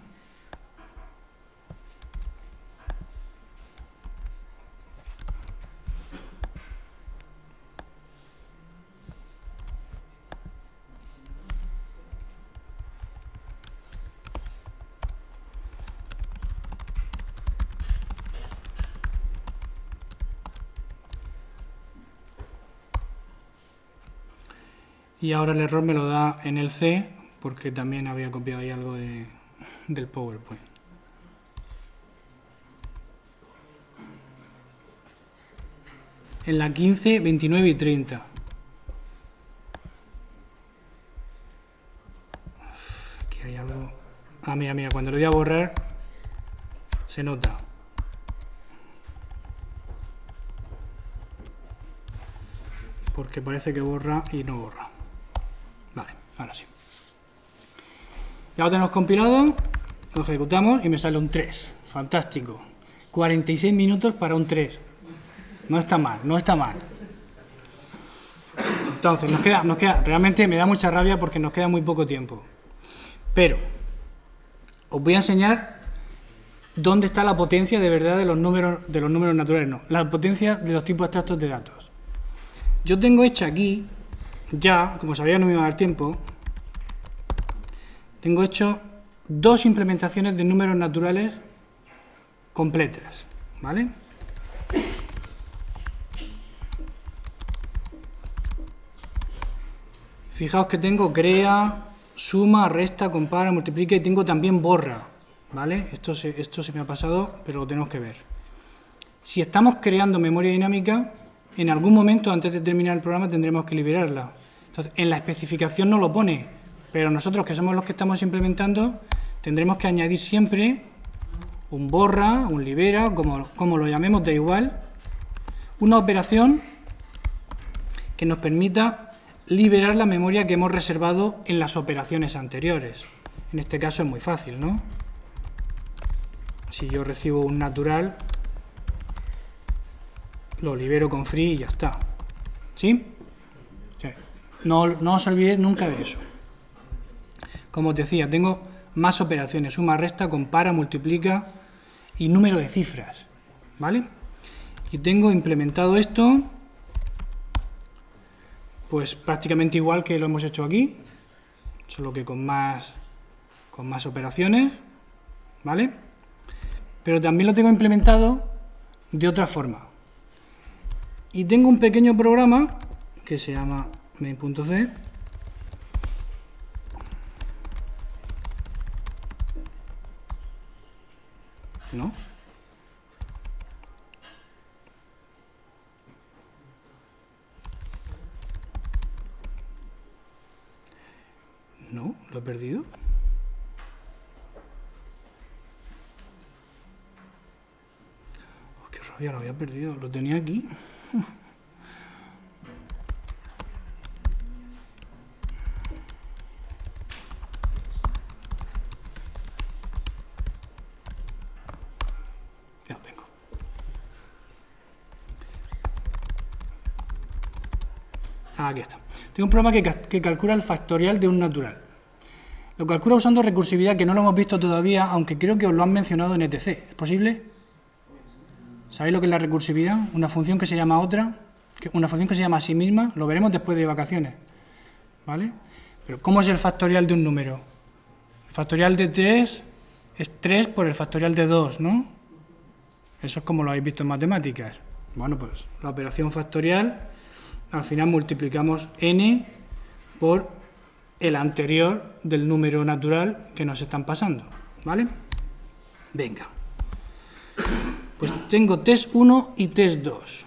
Y ahora el error me lo da en el C, porque también había copiado ahí algo del PowerPoint. En la 15, 29 y 30. Aquí hay algo. Ah, mira, mira, cuando lo voy a borrar se nota. Porque parece que borra y no borra. Vale, ahora sí. Ya lo tenemos compilado, lo ejecutamos y me sale un 3. Fantástico. 46 minutos para un 3. No está mal, no está mal. Entonces, nos queda, realmente me da mucha rabia porque nos queda muy poco tiempo. Pero, os voy a enseñar dónde está la potencia de verdad de los números naturales, no, la potencia de los tipos abstractos de datos. Yo tengo hecha aquí, ya, como sabía no me iba a dar tiempo, tengo hecho 2 implementaciones de números naturales completas, ¿vale? Fijaos que tengo crea, suma, resta, compara, multiplica y tengo también borra, ¿vale? Esto se me ha pasado, pero lo tenemos que ver. Si estamos creando memoria dinámica, en algún momento antes de terminar el programa tendremos que liberarla. Entonces, en la especificación no lo pone, pero nosotros que somos los que estamos implementando, tendremos que añadir siempre un borra, un libera, como lo llamemos, da igual, una operación que nos permita liberar la memoria que hemos reservado en las operaciones anteriores. En este caso es muy fácil, ¿no? Si yo recibo un natural, lo libero con free y ya está. ¿Sí? Sí. No os olvidéis nunca de eso. Como os decía, tengo más operaciones, suma, resta, compara, multiplica y número de cifras, ¿vale? Y tengo implementado esto, pues prácticamente igual que lo hemos hecho aquí, solo que con más operaciones, ¿vale? Pero también lo tengo implementado de otra forma. Y tengo un pequeño programa que se llama main.c, ¿no? No, lo he perdido. Oh, qué rabia, lo había perdido. Lo tenía aquí. Ya lo tengo. Aquí está. Tengo un programa que calcula el factorial de un natural. Lo calcula usando recursividad, que no lo hemos visto todavía, aunque creo que os lo han mencionado en ETC. ¿Es posible? ¿Sabéis lo que es la recursividad? Una función que se llama otra, una función que se llama a sí misma, lo veremos después de vacaciones, ¿vale? Pero ¿cómo es el factorial de un número? El factorial de 3 es 3 por el factorial de 2, ¿no? Eso es como lo habéis visto en matemáticas. Bueno, pues la operación factorial, al final multiplicamos n por el anterior del número natural que nos están pasando, ¿vale? Venga. Pues tengo test 1 y test 2.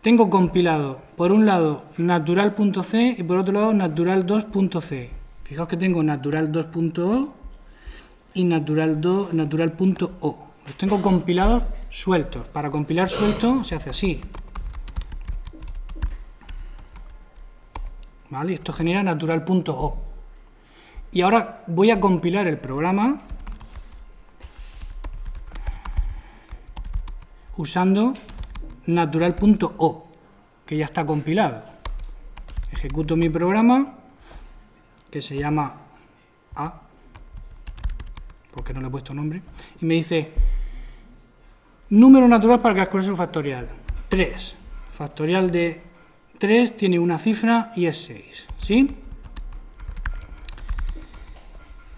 Tengo compilado, por un lado, natural.c y por otro lado, natural2.c. Fijaos que tengo natural2.o y natural.o. Los tengo compilados sueltos. Para compilar suelto se hace así. ¿Vale? Esto genera natural.o. Y ahora voy a compilar el programa usando natural.o, que ya está compilado. Ejecuto mi programa, que se llama A, porque no le he puesto nombre, y me dice número natural para calcular su factorial. 3. Factorial de 3 tiene una cifra y es 6, ¿sí?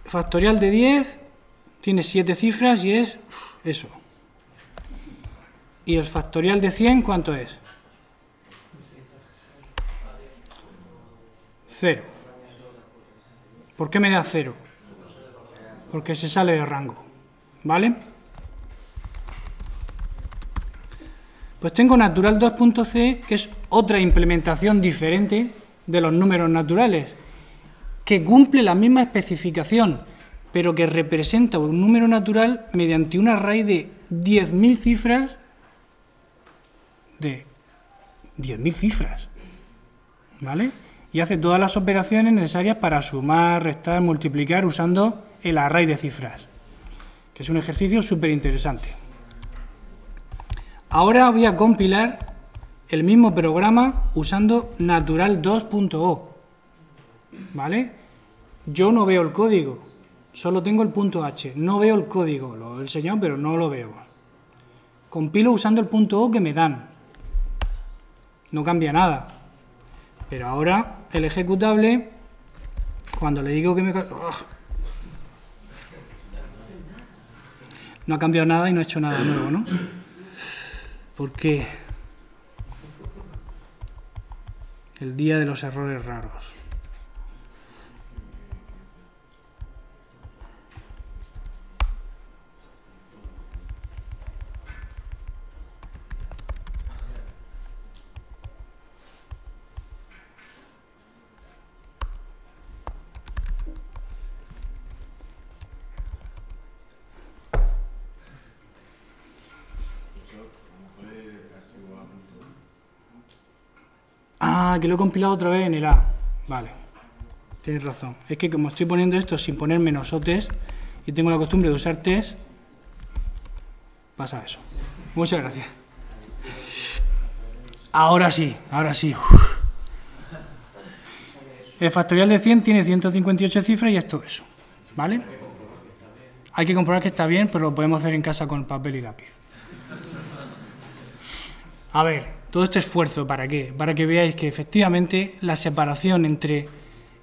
Factorial de 10 tiene 7 cifras y es eso. ¿Y el factorial de 100 cuánto es? 0. ¿Por qué me da 0? Porque se sale de rango, ¿vale? Pues tengo natural2.c, que es otra implementación diferente de los números naturales, que cumple la misma especificación, pero que representa un número natural mediante un array de 10.000 cifras, ¿vale? Y hace todas las operaciones necesarias para sumar, restar, multiplicar usando el array de cifras, que es un ejercicio súper interesante. Ahora voy a compilar el mismo programa usando natural2.o, ¿vale? Yo no veo el código, Solo tengo el punto H. No veo el código. Lo he enseñado, pero no lo veo. Compilo usando el punto O que me dan. No cambia nada. Pero ahora el ejecutable, cuando le digo que me... No ha cambiado nada y no ha hecho nada nuevo, ¿no? ¿Por qué? El día de los errores raros. Ah, que lo he compilado otra vez en el A. Vale, tienes razón. Es que como estoy poniendo esto sin poner menos o test y tengo la costumbre de usar test, pasa eso. Muchas gracias. Ahora sí, ahora sí. El factorial de 100 tiene 158 cifras y es todo eso. ¿Vale? Hay que comprobar que está bien, pero lo podemos hacer en casa con papel y lápiz. A ver. Todo este esfuerzo, ¿para qué? Para que veáis que efectivamente la separación entre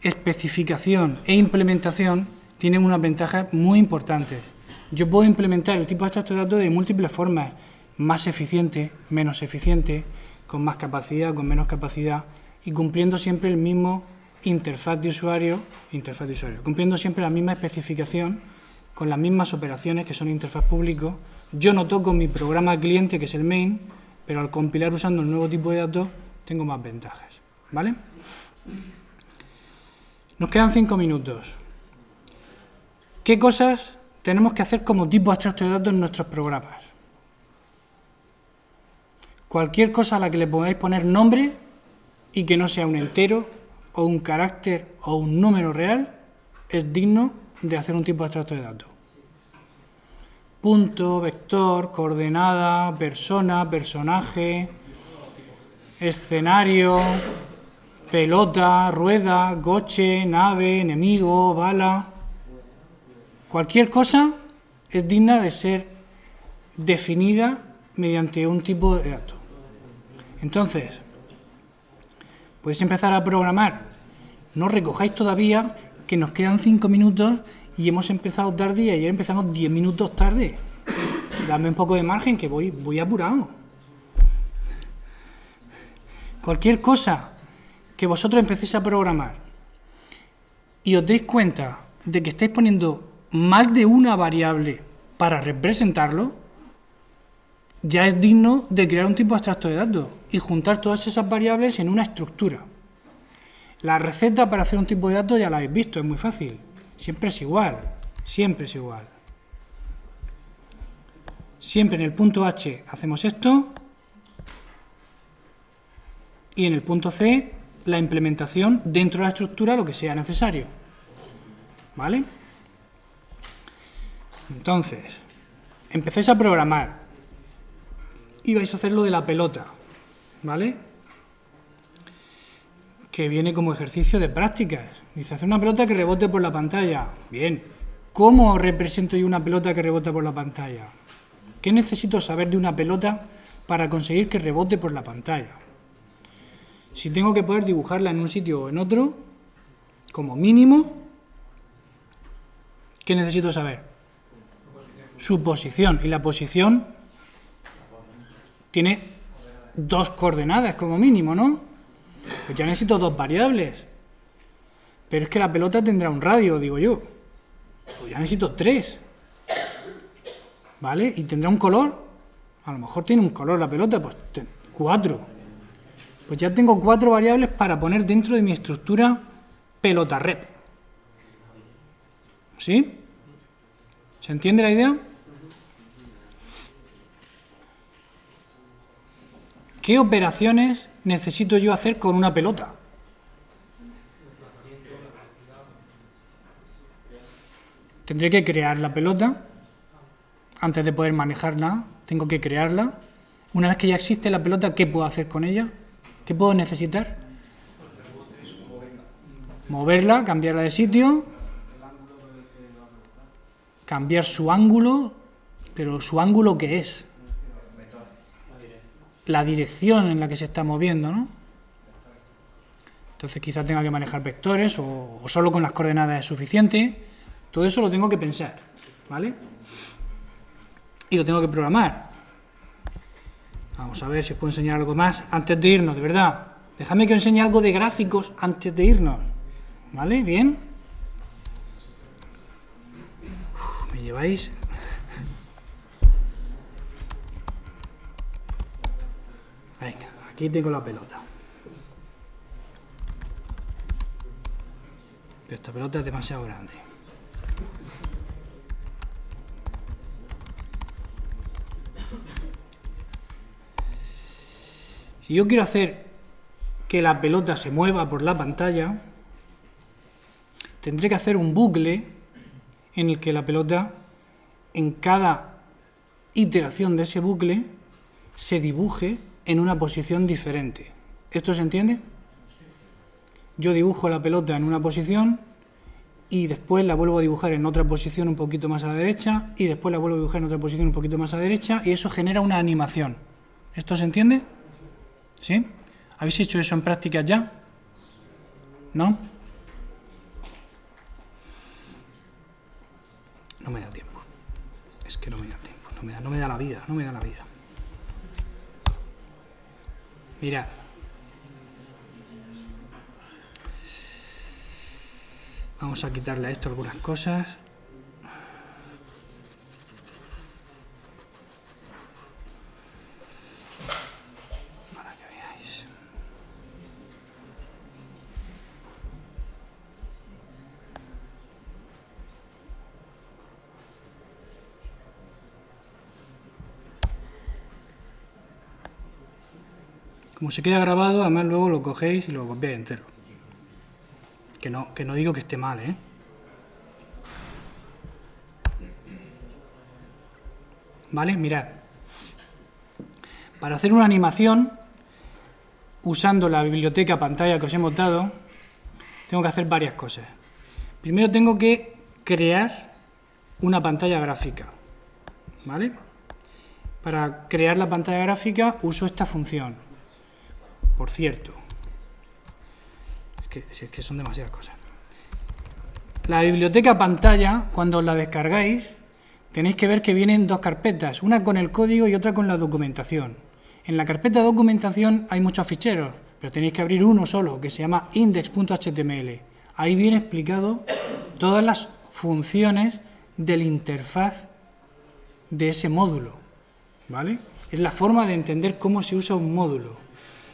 especificación e implementación tiene unas ventajas muy importantes. Yo puedo implementar el tipo de extracto de datos de múltiples formas, más eficiente, menos eficiente, con más capacidad, con menos capacidad, y cumpliendo siempre el mismo interfaz de usuario, cumpliendo siempre la misma especificación, con las mismas operaciones que son interfaz público. Yo no toco mi programa cliente, que es el main, pero al compilar usando el nuevo tipo de datos tengo más ventajas, ¿vale? Nos quedan 5 minutos. ¿Qué cosas tenemos que hacer como tipo de extracto de datos en nuestros programas? Cualquier cosa a la que le podáis poner nombre y que no sea un entero o un carácter o un número real es digno de hacer un tipo de extracto de datos. Punto, vector, coordenada, persona, personaje, escenario, pelota, rueda, coche, nave, enemigo, bala. Cualquier cosa es digna de ser definida mediante un tipo de dato. Entonces, podéis empezar a programar. No recojáis todavía, que nos quedan 5 minutos y hemos empezado tarde y ayer empezamos 10 minutos tarde. Dame un poco de margen, que voy apurado. Cualquier cosa que vosotros empecéis a programar y os deis cuenta de que estáis poniendo más de una variable para representarlo, ya es digno de crear un tipo de extracto de datos y juntar todas esas variables en una estructura. La receta para hacer un tipo de datos ya la habéis visto, es muy fácil. Siempre es igual, siempre es igual. Siempre en el punto H hacemos esto y en el punto C la implementación dentro de la estructura, lo que sea necesario. ¿Vale? Entonces, empecéis a programar y vais a hacer lo de la pelota, ¿vale? Que viene como ejercicio de prácticas. Dice, hacer una pelota que rebote por la pantalla. Bien. ¿Cómo represento yo una pelota que rebota por la pantalla? ¿Qué necesito saber de una pelota para conseguir que rebote por la pantalla? Si tengo que poder dibujarla en un sitio o en otro, como mínimo, ¿qué necesito saber? Su posición. Y la posición tiene 2 coordenadas como mínimo, ¿no? Pues ya necesito 2 variables. Pero es que la pelota tendrá un radio, digo yo. Pues ya necesito 3. ¿Vale? Y tendrá un color. A lo mejor tiene un color la pelota, pues 4. Pues ya tengo 4 variables para poner dentro de mi estructura pelota rep. ¿Sí? ¿Se entiende la idea? ¿Qué operaciones necesito yo hacer con una pelota? Tendré que crear la pelota. Antes de poder manejarla, tengo que crearla. Una vez que ya existe la pelota, ¿qué puedo hacer con ella? ¿Qué puedo necesitar? Moverla, cambiarla de sitio. cambiar su ángulo, pero ¿su ángulo qué es? La dirección en la que se está moviendo, ¿no? Entonces quizás tenga que manejar vectores o solo con las coordenadas es suficiente. Todo eso lo tengo que pensar, ¿vale? Y lo tengo que programar. Vamos a ver si os puedo enseñar algo más antes de irnos, de verdad. Dejadme que os enseñe algo de gráficos antes de irnos, ¿vale? ¿Bien? Me lleváis... Venga, aquí tengo la pelota. Pero esta pelota es demasiado grande. Si yo quiero hacer que la pelota se mueva por la pantalla, tendré que hacer un bucle en el que la pelota, en cada iteración de ese bucle, se dibuje en una posición diferente. ¿Esto se entiende? Yo dibujo la pelota en una posición y después la vuelvo a dibujar en otra posición un poquito más a la derecha y después la vuelvo a dibujar en otra posición un poquito más a la derecha y eso genera una animación. ¿Esto se entiende? ¿Sí? ¿Habéis hecho eso en prácticas ya? ¿No? No me da tiempo. Es que no me da tiempo. No me da la vida. No me da la vida. Mirad. Vamos a quitarle a esto algunas cosas. Para que veáis. Como se queda grabado, además luego lo cogéis y lo copiáis entero. Que no digo que esté mal, ¿eh? ¿Vale? Mirad. Para hacer una animación, usando la biblioteca pantalla que os hemos dado, tengo que hacer varias cosas. Primero tengo que crear una pantalla gráfica, ¿vale? Para crear la pantalla gráfica uso esta función. Por cierto, es que son demasiadas cosas. La biblioteca pantalla, cuando os la descargáis, tenéis que ver que vienen dos carpetas, una con el código y otra con la documentación. En la carpeta documentación hay muchos ficheros, pero tenéis que abrir uno solo, que se llama index.html. Ahí viene explicado todas las funciones de la interfaz de ese módulo, ¿vale? Es la forma de entender cómo se usa un módulo.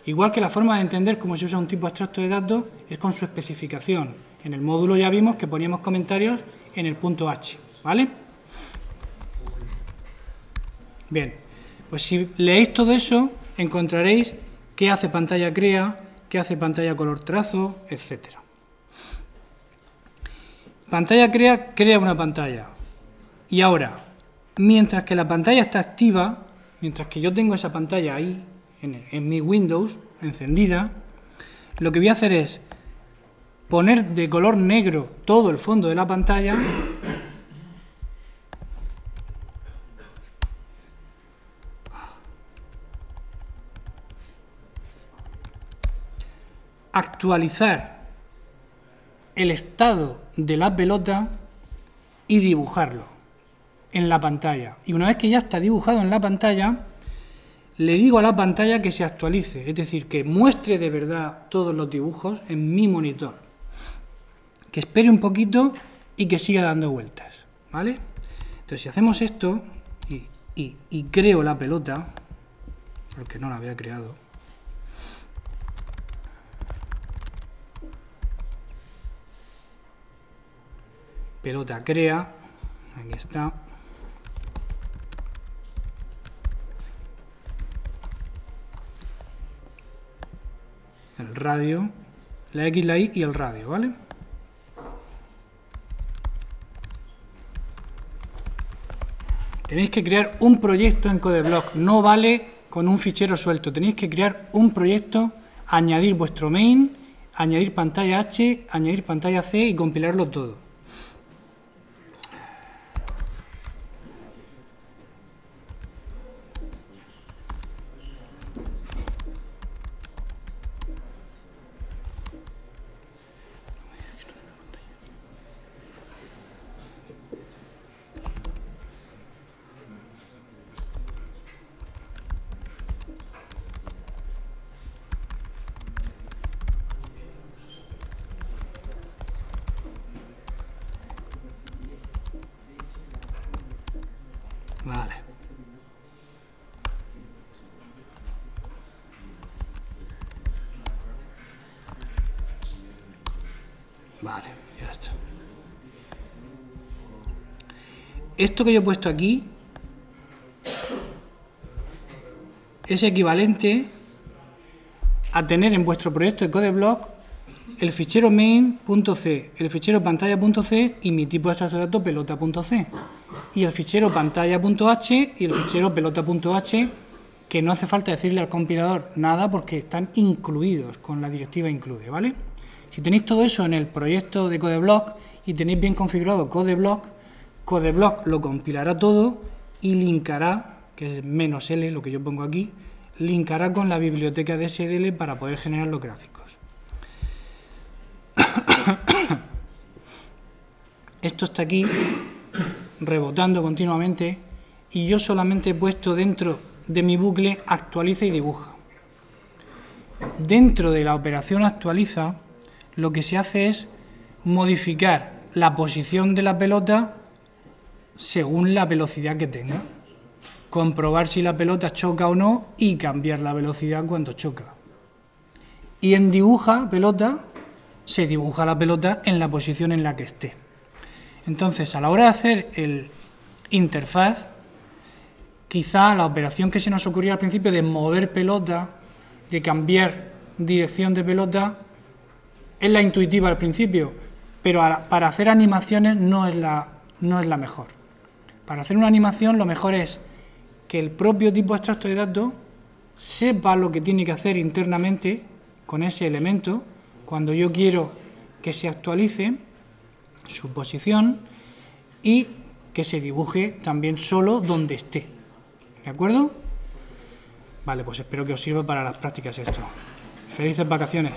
Igual que la forma de entender cómo se usa un tipo abstracto de datos es con su especificación. En el módulo ya vimos que poníamos comentarios en el punto H, ¿vale? Bien, pues si leéis todo eso, encontraréis qué hace pantalla crea, qué hace pantalla color trazo, etc. Pantalla crea una pantalla. Y ahora, mientras que la pantalla está activa, mientras que yo tengo esa pantalla ahí, en mi Windows encendida, lo que voy a hacer es poner de color negro todo el fondo de la pantalla actualizar el estado de la pelota y dibujarlo en la pantalla. Y una vez que ya está dibujado en la pantalla, le digo a la pantalla que se actualice, es decir, que muestre de verdad todos los dibujos en mi monitor. Que espere un poquito y que siga dando vueltas, ¿vale? Entonces, si hacemos esto y creo la pelota, porque no la había creado, pelota crea, aquí está. El radio, la X, la Y y el radio, ¿vale? Tenéis que crear un proyecto en CodeBlock, no vale con un fichero suelto, tenéis que crear un proyecto, añadir vuestro main, añadir pantalla H, añadir pantalla C y compilarlo todo. Vale, ya está. Esto que yo he puesto aquí es equivalente a tener en vuestro proyecto de CodeBlock el fichero main.c, el fichero pantalla.c y mi tipo de extracto de datos pelota.c, y el fichero pantalla.h y el fichero pelota.h, que no hace falta decirle al compilador nada porque están incluidos con la directiva include, ¿vale? Si tenéis todo eso en el proyecto de CodeBlock y tenéis bien configurado CodeBlock, CodeBlock lo compilará todo y linkará, que es -l, lo que yo pongo aquí, linkará con la biblioteca de SDL para poder generar los gráficos. Esto está aquí rebotando continuamente y yo solamente he puesto dentro de mi bucle actualiza y dibuja. Dentro de la operación actualiza, lo que se hace es modificar la posición de la pelota según la velocidad que tenga. Comprobar si la pelota choca o no y cambiar la velocidad cuando choca. Y en dibuja pelota, se dibuja la pelota en la posición en la que esté. Entonces, a la hora de hacer el interfaz, quizá la operación que se nos ocurrió al principio de mover pelota, de cambiar dirección de pelota, es la intuitiva al principio, pero para hacer animaciones no es la mejor. Para hacer una animación lo mejor es que el propio tipo de extracto de datos sepa lo que tiene que hacer internamente con ese elemento cuando yo quiero que se actualice su posición y que se dibuje también solo donde esté. ¿De acuerdo? Vale, pues espero que os sirva para las prácticas esto. Felices vacaciones.